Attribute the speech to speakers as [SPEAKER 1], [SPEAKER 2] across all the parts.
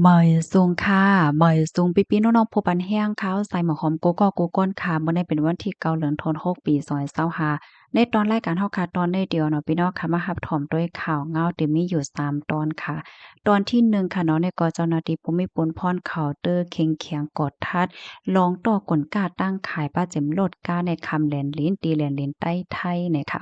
[SPEAKER 1] บ่อยสูงค่ะบ่อยสูงปีๆน้องๆผู้ปันแห้งขาวใส่หมอหอมโกกอกก้นค่ะมื้อนี้เป็นวันที่9เดือนธันวาคมปี2025ในตอนรายการเฮาค่ะตอนได้เดียวเนาะพี่น้องค่ะมารับชมด้วยข่าวเงาที่มีอยู่3ตอนค่ะตอนที่1ค่ะเนาะในกเจ้าหน้าที่ภูมิพลพรเคาน์เตอร์เข็งเขียงกดทัดลองต่อกลกาตั้งขายป้าเจ็มโลดกาในคำแหลนลิ้นตีแหลนลิ้นใต้ไทยเนี่ยค่ะ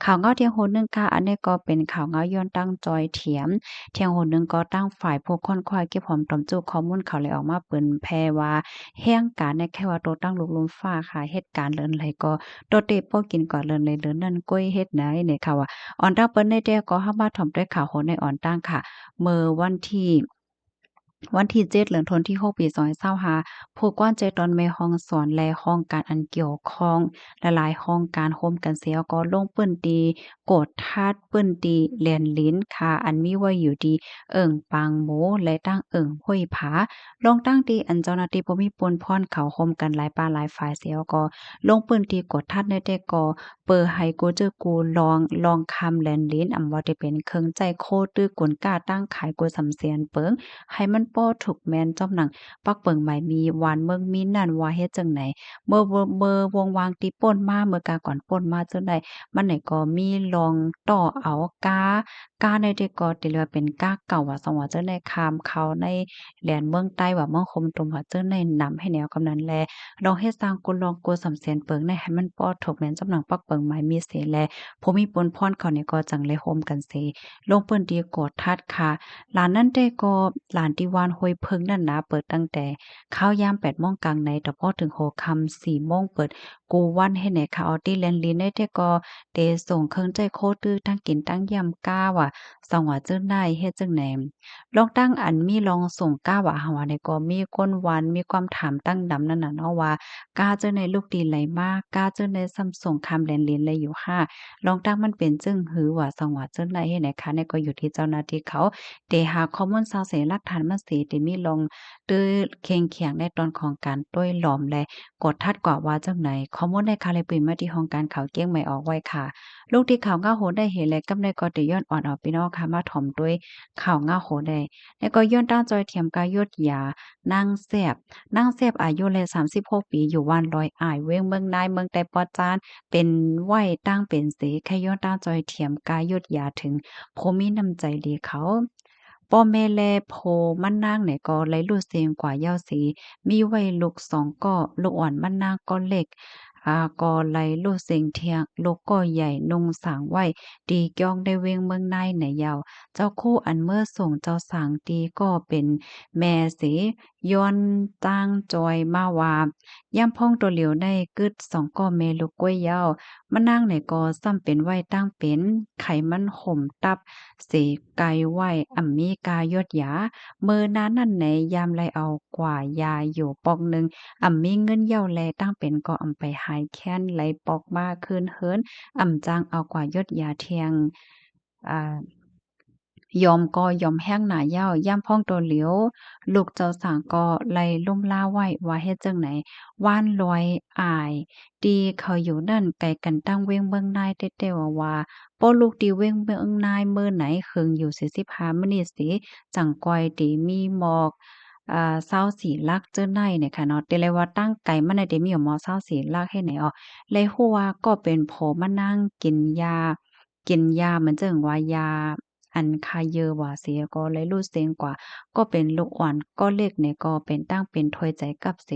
[SPEAKER 1] ข่าวเงาเที่ยงโหนึงค่ะอันนี้ก็เป็นข่าวเงาย้อนตั้งจอยเถียม เที่ยงหนหนึ่งก็ตั้งฝ่ายผู้ค้นคว้าเก็บหอมตอมจุข้อมูลเขาเลยออกมาเปิ้นแพร่ว่าแห้งการในแค่ว่าโตตั้งลูกลมฟ้าค่ะเหตุการณ์เลินไหลก็โตเตะป้อกินก่อนเลินเลยเลินนั่นก้อยเฮ็ดไหนเนี่ยค่ะว่าออนตั้งเปิ้นได้แต่ก็เข้ามาถ่อมด้วยข่าวโหนในออนตั้งค่ะเมื่อวันที่7เดือนธันวาคมปี2025ผู้กว้านใจตอนแม่ห้องสอนและห้องการอันเกี่ยวข้องหลายๆห้องการโฮมกันเสียก็ลงเปิ้นตีโกดทาดเปิ้นตีแหลนลิ้นค่ะอันมีไว้อยู่ดีเอิ้งปางโหมและตั้งเอิ้งห้วยผาลงตั้งตีอันเจ้าหน้าที่บ่มีปนพรเขาโฮมกันหลายป่าหลายฝ่ายเสียก็ลงเปิ้นตีกดทัดในแต่ก็เปิ่ให้กูเจอกูลองคำแหลนลิ้นอำว่าได้เป็นเครื่องใจโคตื้อกวนกล้าตั้งขายกูสำเสียนเปิง ให้มันป้อถูกแม่นจ้อมหนังปักเปิงใหม่มีหวานเมืองมีนั่นว่าเฮ็ดจังไหนเมื่อวงวางตีป่นมาเมื่อกาก่อนป่นมาจังได๋มันไหนก็มีลองต่อเอากาในที่ก็ที่เรียกว่าเป็นกาเก่าว่าสว่าจังได๋คามเขาในแหลนเมืองใต้ว่าเมืองคมตุมว่าจังได๋นำให้แนวกำนั้นแลลองเฮ็ดสร้างกุลลองกัวสำเสียนเปิงในให้มันป้อถูกแม่นจ้ำหนังปักเปิงใหม่มีเสแลผู้มีปนพรเขานี่ก็จังเลยโฮมกันเสลงเปิ้นดีกดทัดค่ะ ร้านนั้นได้ก็ร้านที่วานห้วยเพิงนั่นนะเปิดตั้งแต่ข้าวยาม8โมงกลางในแต่พอถึงหัวค่ำ4โมงเปิดกูวันให้ไหนค่ะออตี้แลนด์ลินได้แต่ก็เตส่งเครื่องใจโคตื้อทั้งกินทั้งยำก้าว่ะสองว่าจึงได้เฮ็ดจังแหนมลองตั้งอันมีลองส่งก้าว่าหาว่าได้ก็มีก้นหวานมีความถามตั้งดำนั่นน่ะเนาะว่ากาเจอในลูกดีไหลมากกาเจอในซ้ำส่งคำแลนลินเลยอยู่ค่ะลองตั้งมันเป็นจึงหือว่าสองว่าจึงได้เฮ็ดไหนคะเนี่ยก็อยู่ที่เจ้าหน้าที่เขา เดหาข้อมูลสาวเสหลักฐานมาสีที่มีลงตื้อเคียงเคียงในตอนของการต้วยหลอมและกดทัดกว่าว่าจังไหนข้อมูลในคาเลยปืนมาที่ห้องการข่าวเกี้ยงใหม่ออกไว้ค่ะลูกที่ข่าวง่าโหได้เห็นและกำในก็ได้ย้อนอ่อนออกพี่น้องค่ะมาถ่อมด้วยข่าวง่าโหได้แล้วก็ย้อนตั้งจอยเทียมกายศยนางแซ่บอายุเลย36ปีอยู่ว่านลอยอ้ายเว้งเมืองนายเมืองแต่ปอจานเป็นไหว้ตั้งเป็นเสแค่ย้อนตั้งจอยเทียมกายศยาถึงผู้มีน้ำใจดีเขาป้อแม่แลโพมันนางเนี่ยก็ไหลรูดเสียงกว่าเหย้าสีมีไว้ลูกสองก็ลูกอ่อนมันนางก็เล็กก็ไหลลูดเสียงเทียงลูกก็ใหญ่นุงสางไว้ตีก้องได้เวงเมืองในไหนยาวเจ้าคู่อันเมื่อส่งเจ้าสางตีก็เป็นแม่สีย้อนตั้งจอยมาว่าย่ำพ่องตัวเหลียวในกึดสองก็แม่ลูกกล้วยยาวมันนางไหนก็ซ้ำเป็นไว้ตั้งเป็นไขมันห่มตับ เสไกไหวมีกายดยาเมื่อนั้นนั่นไหนยามไลเอากว่ายาอยู่ปอกหนึ่งมีเงินเย่าแลตั้งเป็นก็ไปหายแค้นไหลปอกมาคืนเฮินจางเอากว่ายดยาเทียงอ่ายอมก็ยอมแห้งหนาเย้าย่ำพ้องตัวเหลียวลูกเจ้าสางก็ไล่ลุ่มล่าไว้ว่าเฮ็ดจังไหนว่านลอยอายดีเขาอยู่นั่นไกลกันตั้งเว้งเบิ่งนายเต้ๆว่าป้อลูกดีเว้งเบิ่งนายมื้อไหนเคิงอยู่45มื้อนี้สิจังก้อยติมีหมอก24ลักเจ้อในเนี่ยค่ะเนาะแต่เลยว่าตั้งไกลมันน่ะได้มีหมอก24ลักให้ไหนอ้อเลยฮู้ว่าก็เป็นเพราะมานั่งกินยาเหมือนจั่งว่ายา อันคาเยอว่าเสียก็เลยรู้เสียงกว่าก็เป็นลูกอ่อนก็เล็กเนี่ยก็เป็นตั้งเป็นถ้วยใจกับเส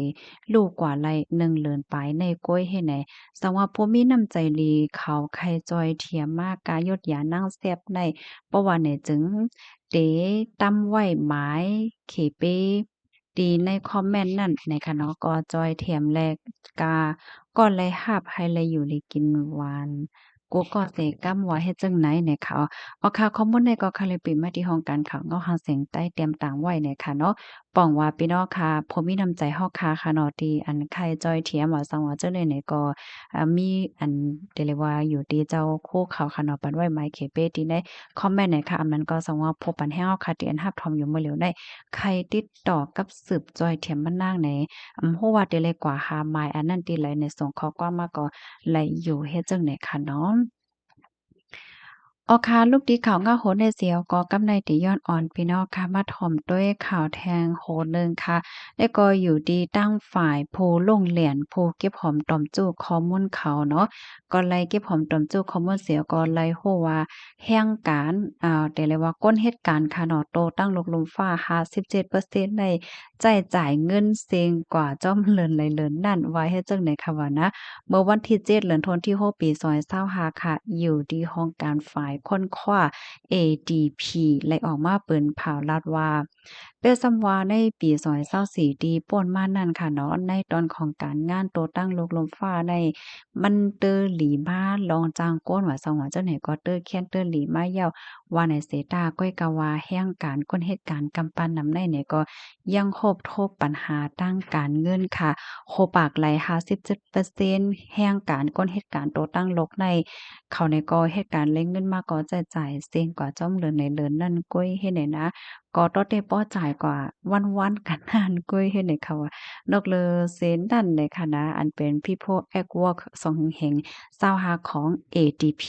[SPEAKER 1] ลูกกว่าไรหนึ่งเลินปลายในก้อยให้ไหนสำหรับผู้มีน้ำใจดีเขาใครจอยเทียมมากกายศยานั่งแซ่บในเพราะว่าเนี่ยจึงเตตำไว้หมายเขเปดีในคอมเมนต์นั่นนะคะเนาะก็จอยเทียมแลกกาก็เลยหาบให้เลยอยู่เลยกินหวานกูก็เสกำว่าเฮ็ดจังไหนเนี่ยค่ะ ค่ะข้อมูลในก็ค่ะเลยปิดมาที่ห้องการข่าวเงาะหางเสียงใต้เตรียมต่างไว้เนี่ยค่ะเนาะป้องว่าพี่น้องค่ะผมมีน้ำใจเฮาค่ะค่ะเนาะที่อันใครจอยเทียมว่าสังว่าเจ้าเลยเนี่ยก็มีอันเรียกว่าอยู่ที่เจ้าคู่เขาค่ะเนาะปันไว้ไม้เขเป้ที่ในคอมเมนต์ไหนค่ะอันนั้นก็สังว่าพบปันให้เฮาค่ะที่อันรับทอมอยู่เมื่อเหลียวได้ใครติดต่อกับสืบจอยเทียมบ้านนางไหนฮู้ว่าได้เลยกว่าหาไม้อันนั้นติไหลในส่งข้อความมาก็ไหลอยู่เฮ็ดจังไหนค่ะเนาะ ออค่ะลูกดีข่าวง่าโหนในเสียวก็กำในติย้อนอ่อนพี่น้องค่ะมาถ่อมด้วยข่าวแทงโหนหนึ่งค่ะแล้วก็อยู่ดีตั้งฝ่ายผู้ลงเหรียญผู้เก็บหอมตอมจู้ข้อมูลเขาเนาะก็ไล่เก็บหอมตอมจู้ข้อมูลเสียก็ไล่ฮู้ว่าแห่งการแต่เลยว่าก้นเหตุการณ์ค่ะเนาะโตตั้งลกลมฟ้า57%ในจ่ายจ่ายเงินเซ็งกว่าจ้อมเลินไหลเลินนั่นไว้ให้จังไหนค่ะว่านะ เมื่อวันที่7เดือนธันวาคมปี2025ค่ะอยู่ที่ห้องการฝ่ายค้นคว้า ADP และออกมาเปิ้นผ่าวลาดว่าเด้อซ้ำว่าในปี2024ที่ป่นมานั่นค่ะเนาะในตอนของการงานโตตั้งโลกลมฟ้าในมันเตอหลีมาลองจางก้นว่าสว่าเจ้าไหนก็เตอเคียนเตอหลีมาเย้าว่าในเสตาก้อยกะว่าแห่งการก้นเหตุการณ์กำปั้นนำในเนี่ยก็ยังโฮบโทบปัญหาตั้งการเงินค่ะ โคปากไหล57%แห่งการก้นเหตุการณ์โตตั้งลกในเขาในก็เหตุการณ์เล่งเงินมาก็จ่ายเซ็งกว่าจ้อมเลินในเลินนั่นก้อยเฮ็ดไหนนะก็ตอเตป้อจ่ายกว่าวันๆกันนานก้อยเฮ็ดไหนเขาว่านอกเลอเซ็นดันในคณะอันเป็น People at Work สองแห่ง25ของ ADP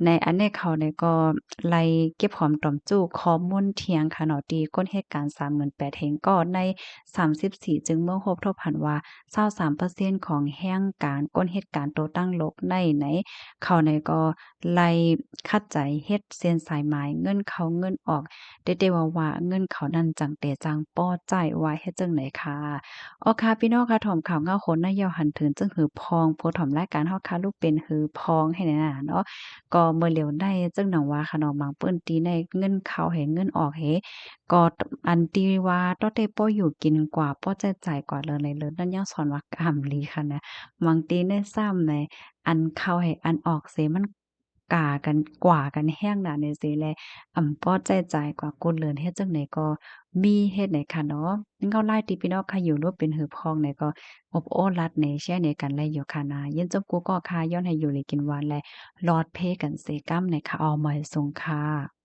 [SPEAKER 1] ในอันนี้เขาเนี่ยก็ไล่เก็บหอมตอมจู้ข้อมูลเที่ยงค่ะเนาะที่ก้นเหตุการณ์38,000แห่งก็ใน34จึงเมื่อพบทบหันว่า23%ของแห่งการก้นเหตุการณ์โตตั้งโลกในเขาในก็ไล่คัดใจเฮ็ดเส้นสายหมายเงินเข้าเงินออกได้ว่าเงินเขานั่นจังแต่จังป้อจ่ายไว้เฮ็ดจังไหนค่ะอ๋อค่ะพี่น้องค่ะถ่อมข่าวเงาคนนายาวหันถึงจึงหือพองโพถ่อมรายการเฮาค่ะลูกเป็นหือพองให้แน่น่ะเนาะ ก็เมื่อเหลียวได้จังหนังว่าค่ะเนาะบางเปิ้นตีในเงินเข้าให้เงินออกให้ก็อันที่ว่าต้อเต้ป้ออยู่กินกว่าป้อใจจ่ายกว่าเลยเลยนั่นยังสอนว่ากำลีค่ะนะบางทีในซ้ำในอันเข้าให้อันออกเสียมันกากันกว่ากันแห้งน่ะในสิแลป้อใจจ่ายกว่าคนเลินเฮ็ดจังไหนก็มีเฮ็ดไหนค่ะเนาะเงาไล่ติพี่น้องค่ะอยู่รบเป็นหือพองไหนก็อบโอ้รัดในแช่ในกันไลอยู่ค่ะนะยินจบกูก็ค่ะย้อนให้อยู่เลยกินหวานแล ลอดเพกันเซกัมในค่ะออมอยสงค่ะ